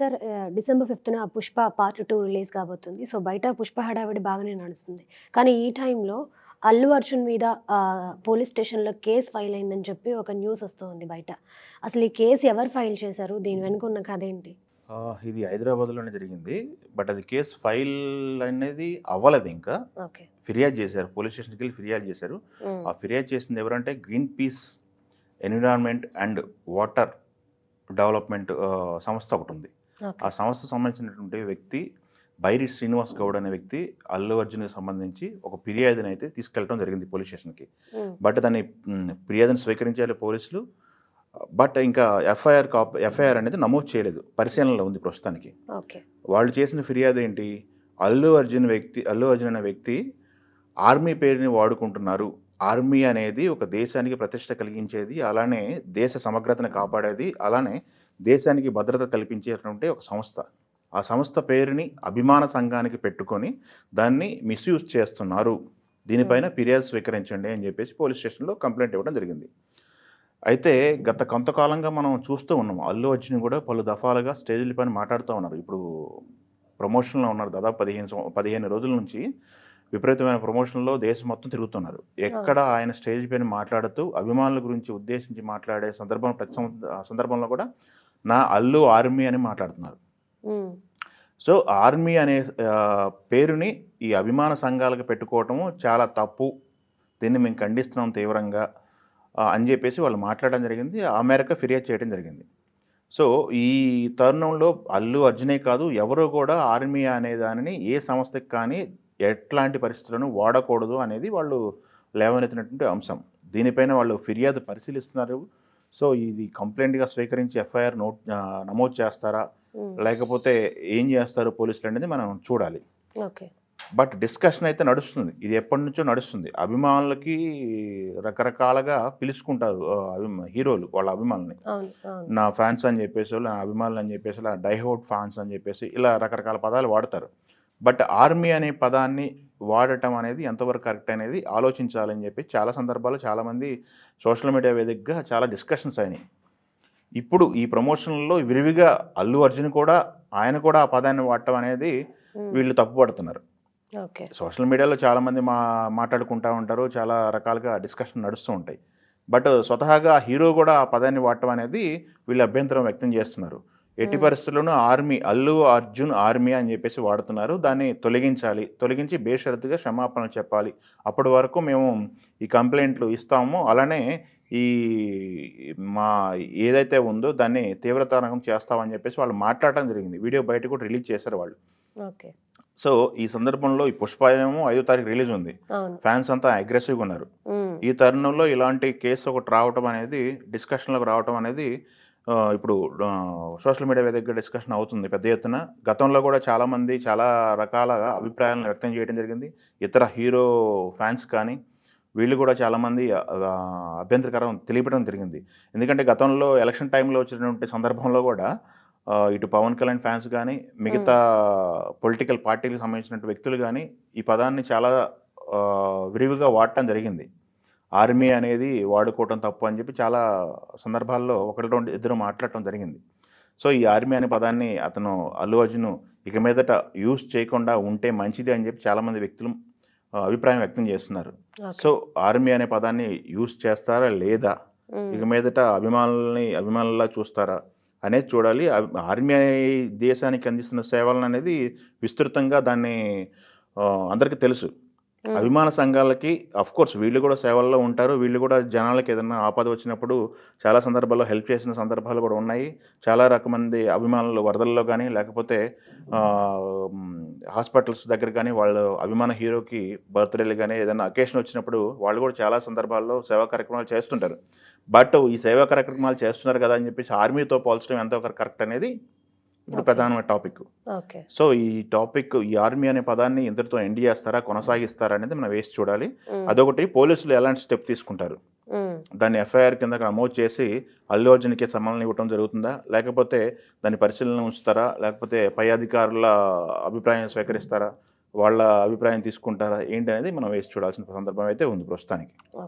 Sir December 5న 'Pushpa part 2' release కాబోతుంది. So, బయట 'పుష్ప' హడావిడి బాగానే నడుస్తుంది. కానీ ఈ టైంలో అల్లు అర్జున్ మీద పోలీస్ స్టేషన్‌లో కేస్ ఫైల్ అయిందని చెప్పి ఒక న్యూస్ వస్తోంది బయట. అసలు ఈ కేస్ ఎవరు ఫైల్ చేశారు? దీని వెనుక ఉన్న కథేంటి? ఇది హైదరాబాద్‌లోనే జరిగింది. బట్ అది కేస్ ఫైల్ అనేది అవ్వలేదు ఇంకా. ఓకే. ఫిర్యాదు చేశారు. పోలీస్ స్టేషన్‌కెళ్ళి ఫిర్యాదు చేశారు. హ్మ్. ఆ ఫిర్యాదు చేసింది ఎవరంటే green peas environment and water development సంస్థ ఒకటుంది. ఓకే. ఆ సంస్థకు సంబంధించినటువంటి వ్యక్తి బైరి శ్రీనివాస్ గౌడ్ అనే వ్యక్తి అల్లు అర్జున్‌కి సంబంధించి ఒక ఫిర్యాదునైతే తీసుకెళ్ళడం జరిగింది పోలీస్ స్టేషన్‌కి. హ్మ్. బట్ దాన్ని ఫిర్యాదుని స్వీకరించారు పోలీసులు. బట్ ఇంకా ఎఫ్ఐఆర్ అనేది నమోదు చేయలేదు. పరిశీలనలో ఉంది ప్రస్తుతానికి. ఓకే. వాళ్ళు చేసిన ఫిర్యాదు ఏంటి? అల్లు అర్జున్ అనే వ్యక్తి ఆర్మీ పేరుని వాడుకుంటున్నారు. ఆర్మీ అనేది ఒక దేశానికి ప్రతిష్ట కలిగించేది, అలానే దేశ సమగ్రతను కాపాడేది, అలానే దేశానికి భద్రత కల్పించేటువంటి ఒక సంస్థ. ఆ సంస్థ పేరుని అభిమాన సంఘానికి పెట్టుకొని దాన్ని మిస్‌యూజ్ చేస్తున్నారు. దీనిపైన ఫిర్యాదు స్వీకరించండి అని చెప్పేసి పోలీస్ స్టేషన్‌లో కంప్లెయింట్ ఇవ్వడం జరిగింది. అయితే గత కొంతకాలంగా మనం చూస్తూ ఉన్నాం. అల్లు అర్జున్ కూడా పలు దఫాలుగా స్టేజ్‌ల పైన మాట్లాడుతూ ఉన్నారు. ఇప్పుడు ప్రమోషన్‌లో ఉన్నారు. దాదాపు 15 రోజుల నుంచి విపరీతమైన ప్రమోషన్‌లో దేశం మొత్తం తిరుగుతున్నారు. ఎక్కడ అవును. ఆయన స్టేజ్ పైన మాట్లాడుతూ అభిమానుల గురించి ఉద్దేశించి మాట్లాడే సందర్భం సందర్భంలో కూడా నా అల్లు ఆర్మీ అని మాట్లాడుతున్నారు. హ్మ్. సో, ఆర్మీ అనే పేరుని ఈ అభిమాన సంఘాలకు పెట్టుకోవటము చాలా తప్పు. దీన్ని మేము ఖండిస్తున్నాం తీవ్రంగా అని చెప్పేసి వాళ్ళు మాట్లాడడం జరిగింది. ఆ మేరకు ఫిర్యాదు చేయడం జరిగింది. సో, ఈ తరుణంలో అల్లు అర్జునే కాదు, ఎవరు కూడా ఆర్మీ అనే దానిని ఏ సంస్థకి కానీ ఎట్లాంటి పరిస్థితులను వాడకూడదు అనేది వాళ్ళు లేవనెత్తినటువంటి అంశం. దీనిపైన వాళ్ళు ఫిర్యాదు పరిశీలిస్తున్నారు. సో, ఇది కంప్లెయింట్‌గా స్వీకరించి ఎఫ్ఐఆర్ నమోదు చేస్తారా? హ్మ్. లేకపోతే ఏం చేస్తారు పోలీసులు అనేది మనం చూడాలి. ఓకే. బట్ డిస్కషన్ అయితే నడుస్తుంది. ఇది ఎప్పటినుంచో నడుస్తుంది. అభిమానులకి రకరకాలుగా పిలుచుకుంటారు హీరోలు వాళ్ళ అభిమానుల్ని. అవును. అవును. నా ఫ్యాన్స్ అని చెప్పేసోళ్ళు, నా అభిమానులు అని చెప్పేసి, ఇలా డైహోడ్ ఫ్యాన్స్ అని చెప్పేసి ఇలా రకరకాల పదాలు వాడతారు. బట్ ఆర్మీ అనే పదాన్ని వాడటం అనేది ఎంతవరకు కరెక్ట్ అనేది ఆలోచించాలని చెప్పి చాలా సందర్భాల్లో చాలామంది సోషల్ మీడియా వేదికగా చాలా డిస్కషన్స్ అయినాయి. ఇప్పుడు ఈ ప్రమోషన్‌లో విరివిగా అల్లు అర్జున్ కూడా ఆయన కూడా ఆ పదాన్ని వాడటం అనేది హ్మ్. వీళ్ళు తప్పుపడుతున్నారు. ఓకే. సోషల్ మీడియాలో చాలామంది మాట్లాడుకుంటా ఉంటారు. చాలా రకాలుగా డిస్కషన్ నడుస్తూ ఉంటాయి. బట్ స్వతహాగా హీరో కూడా ఆ పదాన్ని వాడటం అనేది వీళ్ళు అభ్యంతరం వ్యక్తం చేస్తున్నారు. ఎట్టి హ్మ్. పరిస్థితుల్లోనూ అల్లు అర్జున్ ఆర్మీ అని చెప్పేసి వాడుతున్నారు. దాన్ని తొలగించాలి. తొలగించి బేషరతుగా క్షమాపణలు చెప్పాలి. అప్పటి వరకు మేము ఈ కంప్లెయింట్లు ఇస్తాము. అలానే ఈ మా ఏదైతే ఉందో దాన్ని తీవ్రతరం చేస్తామని చెప్పేసి వాళ్ళు మాట్లాడటం జరిగింది. వీడియో బయట కూడా రిలీజ్ చేశారు వాళ్ళు. ఓకే. సో, ఈ సందర్భంలో ఈ 'పుష్ప' ఏమో 5వ తారీఖు రిలీజ్ ఉంది. అవును. ఫ్యాన్స్ అంతా అగ్రెసివ్‌గా ఉన్నారు. హ్మ్. ఈ తరుణంలో ఇలాంటి కేసు ఒకటి రావటం అనేది డిస్కషన్‌లోకి రావటం అనేది ఇప్పుడు సోషల్ మీడియా వేదికగా డిస్కషన్ అవుతుంది పెద్ద ఎత్తున. గతంలో కూడా చాలామంది చాలా రకాల అభిప్రాయాలను వ్యక్తం చేయడం జరిగింది. ఇతర హీరో ఫ్యాన్స్ కానీ వీళ్ళు కూడా చాలామంది అభ్యంతరకరం తెలియపడం జరిగింది. ఎందుకంటే గతంలో ఎలక్షన్ టైంలో వచ్చినటువంటి సందర్భంలో కూడా ఇటు పవన్ కళ్యాణ్ ఫ్యాన్స్ గానీ, హ్మ్. మిగతా పొలిటికల్ పార్టీలకు సంబంధించినటువంటి వ్యక్తులు గానీ, ఈ పదాన్ని చాలా విరివిగా వాడటం జరిగింది. ఆర్మీ అనేది వాడుకోవటం తప్పు అని చెప్పి చాలా సందర్భాల్లో ఒకటి, రెండు, ఇద్దరు మాట్లాడటం జరిగింది. సో, ఈ ఆర్మీ అనే పదాన్ని అల్లు అర్జున్ ఇక మీదట యూజ్ చేయకుండా ఉంటే మంచిది అని చెప్పి చాలామంది వ్యక్తులు అభిప్రాయం వ్యక్తం చేస్తున్నారు. ఓకే. సో, ఆర్మీ అనే పదాన్ని యూజ్ చేస్తారా? లేదా? హ్మ్. ఇక మీదట అభిమానుల్లా చూస్తారా? అనేది చూడాలి. ఆర్మీ దేశానికి అందిస్తున్న సేవలననేది విస్తృతంగా దాన్ని అందరికీ తెలుసు. హ్మ్. అభిమాన సంఘాలకి ఆఫ్‌కోర్స్ వీళ్ళు కూడా సేవల్లో ఉంటారు. వీళ్ళు కూడా జనాలకి ఏదన్నా ఆపద వచ్చినప్పుడు చాలా సందర్భాల్లో హెల్ప్ చేసిన సందర్భాలు కూడా ఉన్నాయి. చాలా రకమంది అభిమానులు వరదల్లో గానీ, లేకపోతే హ్మ్, హాస్పిటల్స్ దగ్గర గానీ, వాళ్ళు అభిమాన హీరోకి బర్త్‌డేలు గానీ, ఏదైనా అకేషన్ వచ్చినప్పుడు వాళ్ళు కూడా చాలా సందర్భాల్లో సేవా కార్యక్రమాలు చేస్తుంటారు. బట్ ఈ సేవా కార్యక్రమాలు చేస్తున్నారు కదా అని చెప్పేసి ఆర్మీతో పోల్చడం ఎంతవరకు కరెక్ట్ అనేది ఇప్పుడు ఓకే. ప్రధానమైన టాపిక్. ఓకే. సో, ఈ ఆర్మీ అనే పదాన్ని ఇంతటితో ఎండ్ చేస్తారా? కొనసాగిస్తారా? అనేది మనం వేచి చూడాలి. హ్మ్. అదొకటి పోలీసులు ఎలాంటి స్టెప్ తీసుకుంటారు? హ్మ్. దాన్ని ఎఫ్ఐఆర్ కింద నమోదు చేసి అల్లు అర్జున్‌కి సమన్లు ఇవ్వటం జరుగుతుందా? లేకపోతే దాన్ని పరిశీలన ఉంచుతారా? లేకపోతే పై అధికారుల అభిప్రాయం స్వీకరిస్తారా? వాళ్ళ అభిప్రాయం తీసుకుంటారా? ఏంటనేది మనం వేచి చూడాల్సిన సందర్భం అయితే ఉంది ప్రస్తుతానికి.